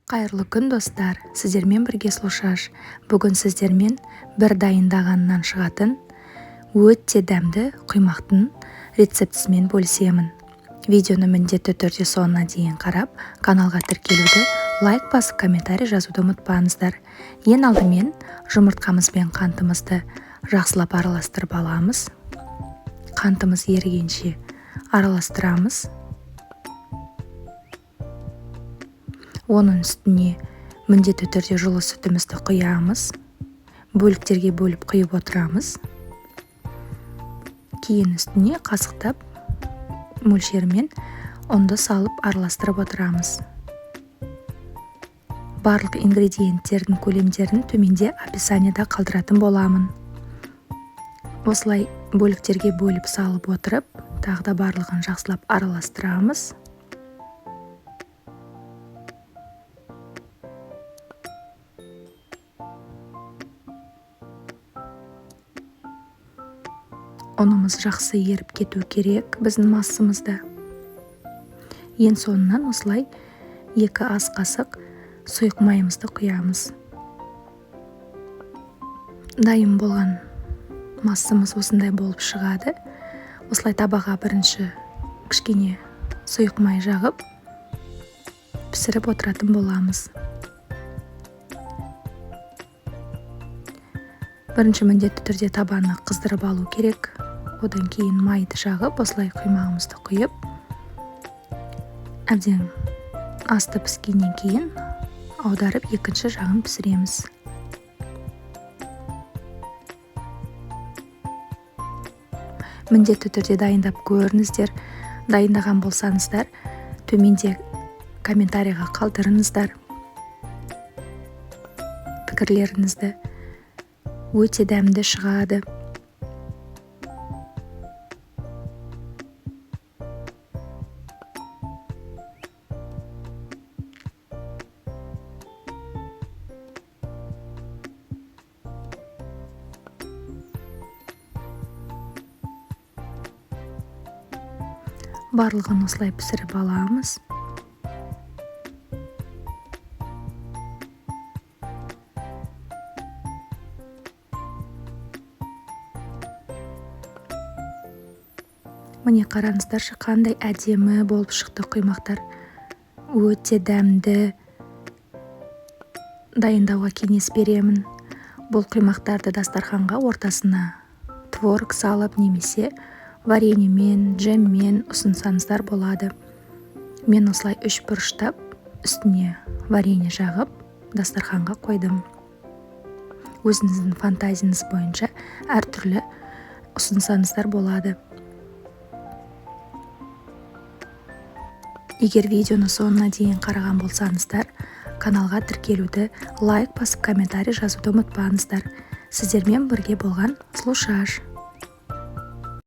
Қайырлы күн достар, сіздермен бірге слушаш. Бүгін сіздермен бір дайындағаннан шығатын өте дәмді құймақтың рецептісімен бөлісемін. Видеоны міндетті түрде соңына дейін қарап, каналға тіркелуді, лайк басып, комментарий жазуды ұмытпаңыздар. Ең алдымен жұмыртқамыз бен қантымызды жақсылап араластырып аламыз. Қантымыз ерігенше араластырамыз. Оның үстіне міндетті түрде жылы сүтімізді құямыз. Бөліктерге бөліп құйып отырамыз. Кейін үстіне қасықтап мөлшермен ұнды салып араластырып отырамыз. Барлық ингредиенттердің көлемдерін төменде описаниеда қалдыратын боламын. Осылай бөліктерге бөліп салып отырып, тағы да барлығын жақсылап араластырамыз. Ұнымыз жақсы еріп кету керек біздің массамызда. Ең соңынан осылай 2 ас қасық сұйық майымызды құямыз. Дайын болған массамыз осындай болып шығады. Осылай табаға бірінші кішкене сұйық май жағып пісіріп отыратын боламыз. Бірінші міндетті түрде табаны қыздырып алу керек. Одан кейін майды жағып, осылай құймағымызды құйып, әбден асты піскеннен кейін аударып екінші жағын пісіреміз. Міндетті түрде дайындап көріңіздер. Дайындаған болсаңыздар, төменде комментарийға қалдырыңыздар пікірлеріңізді. Өте дәмді шығады. Барлығын осылай пісіріп аламыз. Міне қараңыздаршы, қандай әдемі болып шықты құймақтар. Өте дәмді. Дайындауға кеңес беремін. Бұл құймақтарды дастарханға ортасына творог салып немесе вареньемен, джеммен ұсынсаңыздар болады. Мен осылай 3 бұрыштап үстіне варенье жағып дастарханға қойдым. Өзіңіздің фантазияңыз бойынша әртүрлі ұсынсаңыздар болады. Егер видеоны соңына дейін қараған болсаңыздар, каналға тіркелуді, лайк басып, комментарий жазуды ұмытпаңыздар. Сіздермен бірге болған слушаш.